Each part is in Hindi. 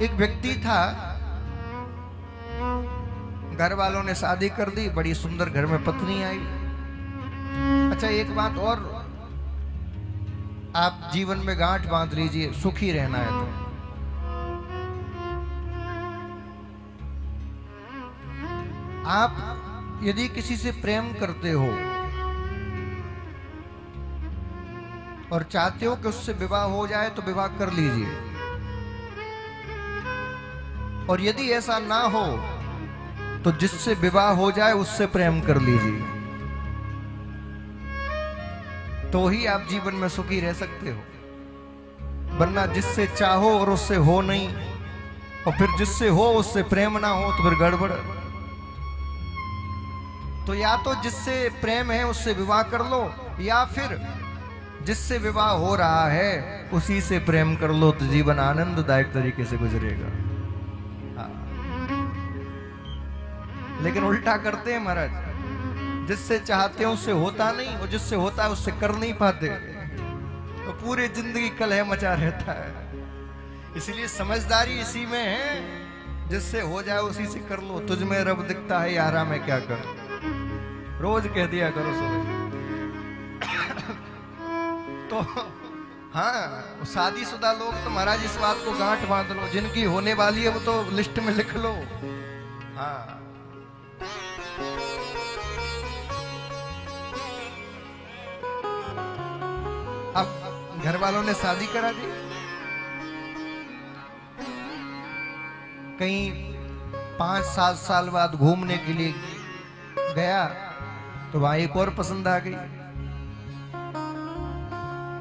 एक व्यक्ति था, घर वालों ने शादी कर दी, बड़ी सुंदर घर में पत्नी आई। अच्छा, एक बात और, आप जीवन में गांठ बांध लीजिए, सुखी रहना है तो आप यदि किसी से प्रेम करते हो और चाहते हो कि उससे विवाह हो जाए तो विवाह कर लीजिए, और यदि ऐसा ना हो तो जिससे विवाह हो जाए उससे प्रेम कर लीजिए, तो ही आप जीवन में सुखी रह सकते हो। वरना जिससे चाहो और उससे हो नहीं, और फिर जिससे हो उससे प्रेम ना हो तो फिर गड़बड़। तो या तो जिससे प्रेम है उससे विवाह कर लो, या फिर जिससे विवाह हो रहा है उसी से प्रेम कर लो, तो जीवन आनंददायक तरीके से गुजरेगा। हाँ। लेकिन उल्टा करते हैं महाराज, जिससे चाहते हैं उससे होता नहीं, और जिससे होता है उससे कर नहीं पाते, तो पूरी जिंदगी कलह मचा रहता है। इसलिए समझदारी इसी में है, जिससे हो जाए उसी से कर लो। तुझ में रब दिखता है यारा, मैं क्या करूं, रोज कह दिया करो सुबह। तो हाँ, शादीशुदा लोग तो महाराज इस बात को गांठ बांध लो, जिनकी होने वाली है वो तो लिस्ट में लिख लो। हाँ, अब घर वालों ने शादी करा दी, कहीं 5-7 साल बाद घूमने के लिए गया तो वहां एक और पसंद आ गई।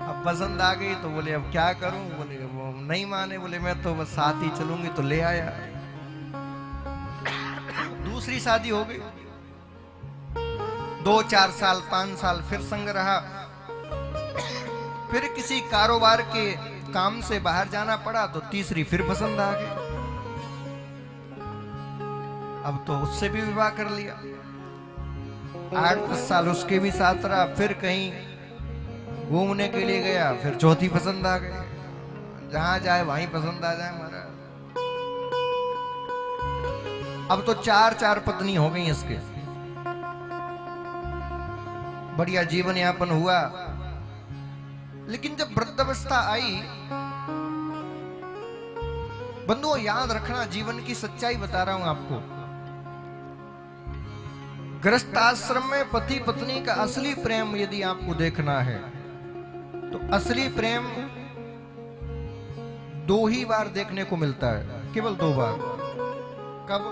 अब पसंद आ गई तो बोले अब क्या करूं, बोले वो नहीं माने, बोले मैं तो बस साथ ही चलूंगी, तो ले आया। दूसरी शादी हो गई, 2-4 साल 5 साल फिर संग रहा, फिर किसी कारोबार के काम से बाहर जाना पड़ा तो तीसरी फिर पसंद आ गई। अब तो उससे भी विवाह कर लिया, 8-10 साल उसके भी साथ रहा, फिर कहीं घूमने के लिए गया, फिर चौथी पसंद आ गई। जहां जाए वहीं पसंद आ जाए हमारा। अब तो 4-4 पत्नी हो गई इसके, बढ़िया जीवन यापन हुआ। लेकिन जब वृद्धावस्था आई, बंधुओं याद रखना, जीवन की सच्चाई बता रहा हूं आपको, गृहस्थ आश्रम में पति पत्नी का असली प्रेम यदि आपको देखना है तो असली प्रेम 2 ही बार देखने को मिलता है, केवल 2 बार। कब?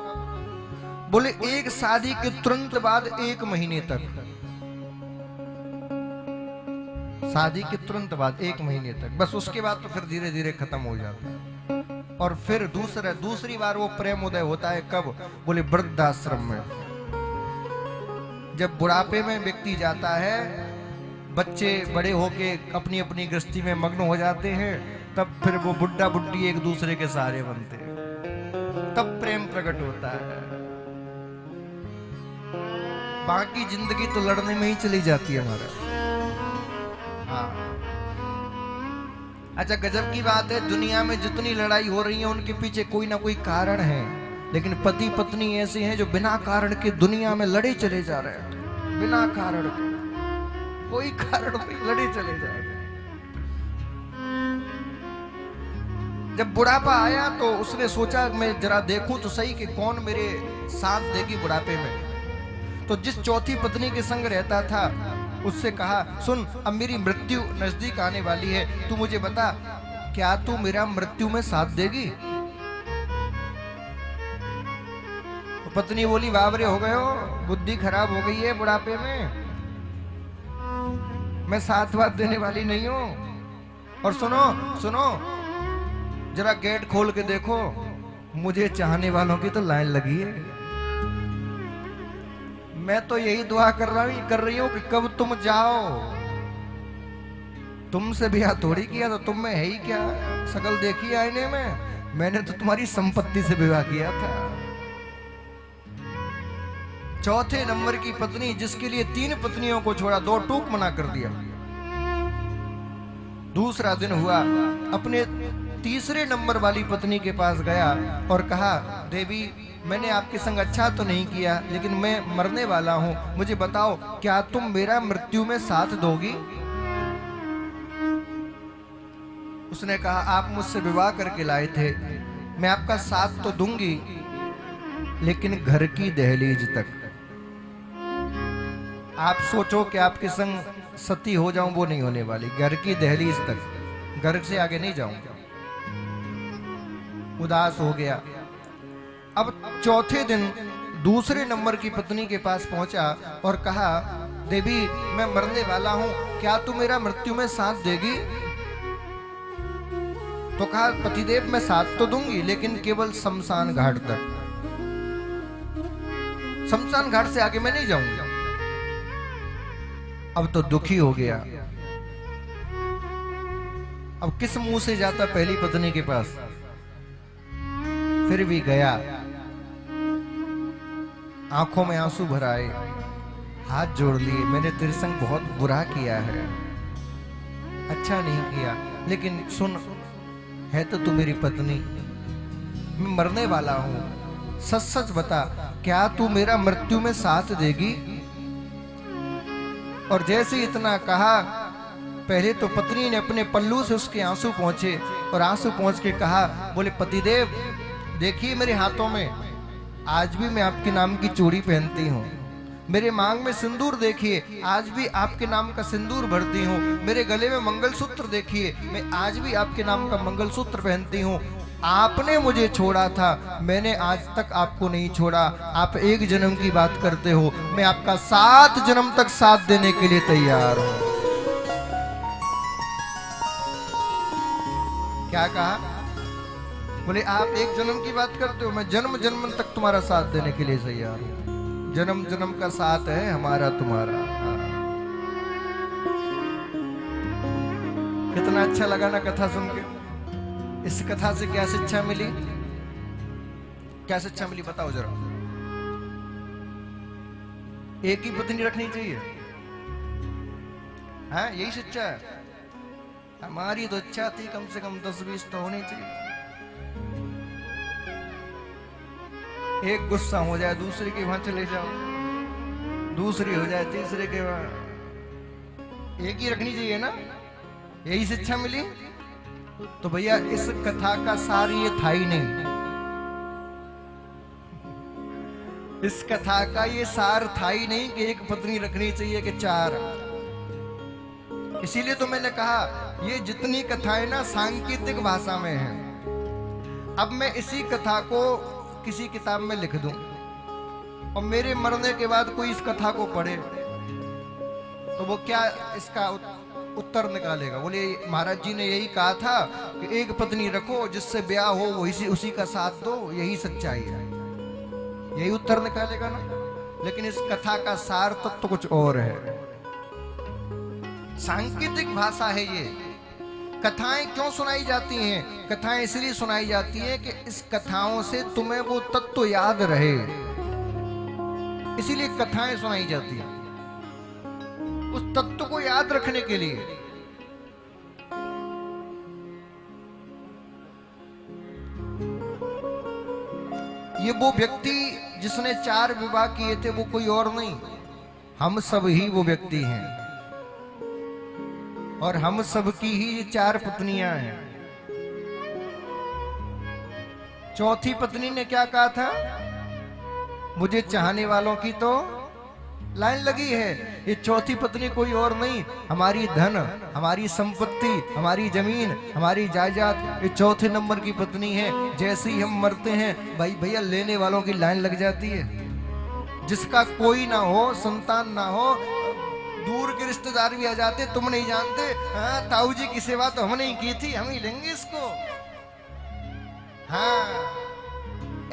बोले एक शादी के तुरंत बाद 1 महीने तक, शादी के तुरंत बाद 1 महीने तक, बस उसके बाद तो फिर धीरे धीरे खत्म हो जाता है। और फिर दूसरी बार वो प्रेम उदय होता है कब? बोले वृद्धाश्रम में। जब बुढ़ापे में व्यक्ति जाता है, बच्चे बड़े होके अपनी अपनी गृहस्थी में मग्न हो जाते हैं, तब फिर वो बुढ़ा बुढ़ी एक दूसरे के सहारे बनते हैं, तब प्रेम प्रकट होता है। बाकी जिंदगी तो लड़ने में ही चली जाती है हमारा। हाँ। अच्छा, गजब की बात है, दुनिया में जितनी लड़ाई हो रही है उनके पीछे कोई ना कोई कारण है, लेकिन पति पत्नी ऐसे हैं जो बिना कारण के दुनिया में लड़े चले जा रहे हैं, बिना कारण के, कोई कारण नहीं, लड़े चले जा रहे हैं। जब बुढ़ापा आया तो उसने सोचा मैं जरा देखूं तो सही कि कौन मेरे साथ देगी बुढ़ापे में। तो जिस चौथी पत्नी के संग रहता था उससे कहा, सुन अब मेरी मृत्यु नजदीक आने वाली है, तू मुझे बता क्या तू मेरा मृत्यु में साथ देगी? तो पत्नी बोली, बावरे हो गए हो, बुद्धि खराब हो गई है बुढ़ापे में, मैं साथ वाथ देने वाली नहीं हूं। और सुनो जरा गेट खोल के देखो, मुझे चाहने वालों की तो लाइन लगी है। मैं तो यही दुआ कर रही हूं कि कब तुम जाओ। तुमसे ब्याह थोड़ी किया तो तुम में है ही क्या शकल देखी आईने में, मैंने तो तुम्हारी संपत्ति से विवाह किया था। चौथे नंबर की पत्नी जिसके लिए 3 पत्नियों को छोड़ा, 2 टूक मना कर दिया। दूसरा दिन हुआ, अपने तीसरे नंबर वाली पत्नी के पास गया और कहा, देवी मैंने आपके संग अच्छा तो नहीं किया, लेकिन मैं मरने वाला हूं, मुझे बताओ क्या तुम मेरा मृत्यु में साथ दोगी? उसने कहा, आप मुझसे विवाह करके लाए थे, मैं आपका साथ तो दूंगी, लेकिन घर की दहलीज तक। आप सोचो कि आपके संग सती हो जाऊं, वो नहीं होने वाली। घर की दहलीज तक, घर से आगे नहीं जाऊंगा। उदास हो गया। अब चौथे दिन दूसरे नंबर की पत्नी के पास पहुंचा और कहा, देवी मैं मरने वाला हूं, क्या तू मेरा मृत्यु में साथ देगी? तो कहा, पतिदेव मैं साथ तो दूंगी, लेकिन केवल शमशान घाट तक। शमशान घाट से आगे मैं नहीं जाऊंगा। अब तो दुखी हो गया। अब किस मुंह से जाता पहली पत्नी के पास? फिर भी गया। आंखों में आंसू भर आए, हाथ जोड़ लिए, मैंने तेरे संग बहुत बुरा किया है, अच्छा नहीं किया, लेकिन सुन, है तो तू मेरी पत्नी, मैं मरने वाला हूं, सच सच बता, क्या तू मेरा मृत्यु में साथ देगी? और जैसे इतना कहा, पहले तो पत्नी ने अपने पल्लू से उसके आंसू पहुंचे और आंसू पहुंच के कहा, बोले पतिदेव देखिए मेरे हाथों में आज भी मैं आपके नाम की चूड़ी पहनती हूँ, मेरे मांग में सिंदूर देखिए, आज भी आपके नाम का सिंदूर भरती हूँ, मेरे गले में मंगलसूत्र देखिए, मैं आज भी आपके नाम का मंगलसूत्र पहनती हूँ। आपने मुझे छोड़ा था, मैंने आज तक आपको नहीं छोड़ा। आप एक जन्म की बात करते हो, मैं आपका 7 जन्म तक साथ देने के लिए तैयार हूं। क्या कहा? बोले आप एक जन्म की बात करते हो, मैं जन्म जन्म तक तुम्हारा साथ देने के लिए तैयार हूं। जन्म जन्म का साथ है हमारा तुम्हारा। कितना अच्छा लगा ना कथा सुन के। इस कथा से क्या शिक्षा मिली? क्या शिक्षा मिली बताओ जरा। एक ही पत्नी रखनी चाहिए, हाँ यही शिक्षा है। हमारी तो इच्छा थी कम से कम 10-20 तो होनी चाहिए। एक गुस्सा हो जाए दूसरे के वहां चले जाओ, दूसरी हो जाए तीसरे के वहां। एक ही रखनी चाहिए ना, यही शिक्षा मिली। तो भैया इस कथा का सार ये था ही नहीं, इस कथा का ये सार था ही नहीं कि एक पत्नी रखनी चाहिए कि 4। इसीलिए तो मैंने कहा ये जितनी कथाएं ना सांकेतिक भाषा में हैं। अब मैं इसी कथा को किसी किताब में लिख दूं और मेरे मरने के बाद कोई इस कथा को पढ़े तो वो क्या इसका उत्तर निकालेगा? बोले महाराज जी ने यही कहा था कि एक पत्नी रखो, जिससे ब्याह हो वो उसी का साथ दो, यही सच्चाई है, यही उत्तर निकालेगा ना। लेकिन इस कथा का सार तत्व तो कुछ और है। सांकेतिक भाषा है ये। कथाएं क्यों सुनाई जाती हैं? कथाएं इसलिए सुनाई जाती हैं कि इस कथाओं से तुम्हें वो तत्व याद रहे, इसीलिए कथाएं सुनाई जाती हैं, उस तत्व को याद रखने के लिए। ये वो व्यक्ति जिसने 4 विवाह किए थे वो कोई और नहीं, हम सब ही वो व्यक्ति हैं और हम सब की ही ये 4 पत्नियां हैं। चौथी पत्नी ने क्या कहा था? मुझे चाहने वालों की तो लाइन लगी है। ये चौथी पत्नी कोई और नहीं, हमारी धन, हमारी संपत्ति, हमारी जमीन, हमारी जायदाद, ये चौथे नंबर की पत्नी है। जैसे ही हम मरते हैं भाई भैया लेने वालों की लाइन लग जाती है। जिसका कोई ना हो, संतान ना हो, दूर के रिश्तेदार भी आ जाते, तुम नहीं जानते, हाँ ताऊ जी की सेवा तो हमने ही की थी, हम ही लेंगे इसको। हाँ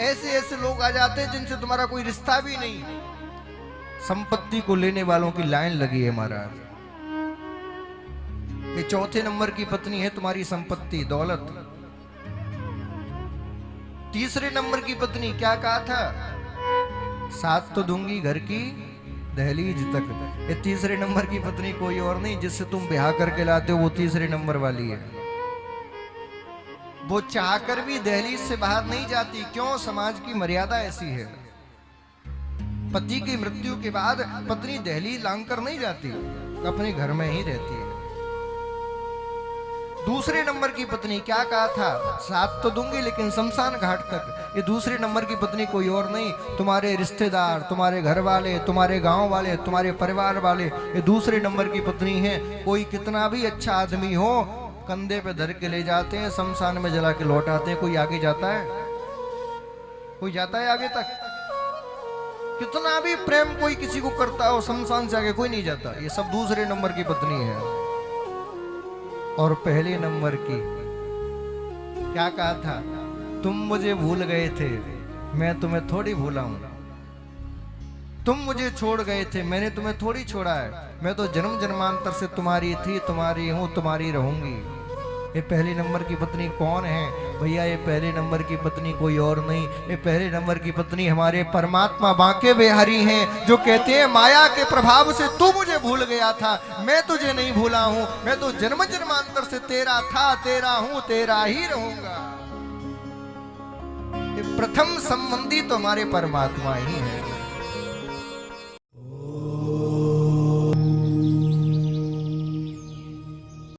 ऐसे ऐसे लोग आ जाते जिनसे तुम्हारा कोई रिश्ता भी नहीं। संपत्ति को लेने वालों की लाइन लगी है महाराज। ये चौथे नंबर की पत्नी है तुम्हारी संपत्ति, दौलत। तीसरे नंबर की पत्नी क्या कहा था? साथ तो दूंगी घर की दहलीज तक। ये तीसरे नंबर की पत्नी कोई और नहीं, जिससे तुम ब्याह करके लाते हो वो तीसरे नंबर वाली है। वो चाहकर भी दहलीज से बाहर नहीं जाती। क्यों? समाज की मर्यादा ऐसी है। पति की मृत्यु के बाद पत्नी दहलीज लांघकर नहीं जाती, अपने घर में ही रहती है। दूसरे नंबर की पत्नी, क्या कहा था, साथ तो दूंगी लेकिन शमशान घाट तक। ये दूसरे नंबर की पत्नी कोई और नहीं, तुम्हारे रिश्तेदार, तुम्हारे घर वाले, तुम्हारे गांव वाले, तुम्हारे परिवार वाले, ये दूसरे नंबर की पत्नी है। कोई कितना भी अच्छा आदमी हो, कंधे पे धर के ले जाते हैं, शमशान में जला के लौट आते हैं। कोई आगे जाता है? कोई जाता है आगे तक? कितना भी प्रेम कोई किसी को करता हो, शमशान से आगे कोई नहीं जाता। ये सब दूसरे नंबर की पत्नी है। और पहले नंबर की, क्या कहा था, तुम मुझे भूल गए थे, मैं तुम्हें थोड़ी भूला हूं। तुम मुझे छोड़ गए थे, मैंने तुम्हें थोड़ी छोड़ा है। मैं तो जन्म जन्मांतर से तुम्हारी थी, तुम्हारी हूं, तुम्हारी रहूंगी। ये पहले नंबर की पत्नी कौन है भैया? ये पहले नंबर की पत्नी कोई और नहीं, ये पहले नंबर की पत्नी हमारे परमात्मा बांके बिहारी हैं, जो कहते हैं माया के प्रभाव से तू मुझे भूल गया था, मैं तुझे नहीं भूला हूं। मैं तो जन्म जन्मांतर से तेरा था, तेरा हूं, तेरा ही रहूंगा। ये प्रथम संबंधी तो हमारे परमात्मा ही है।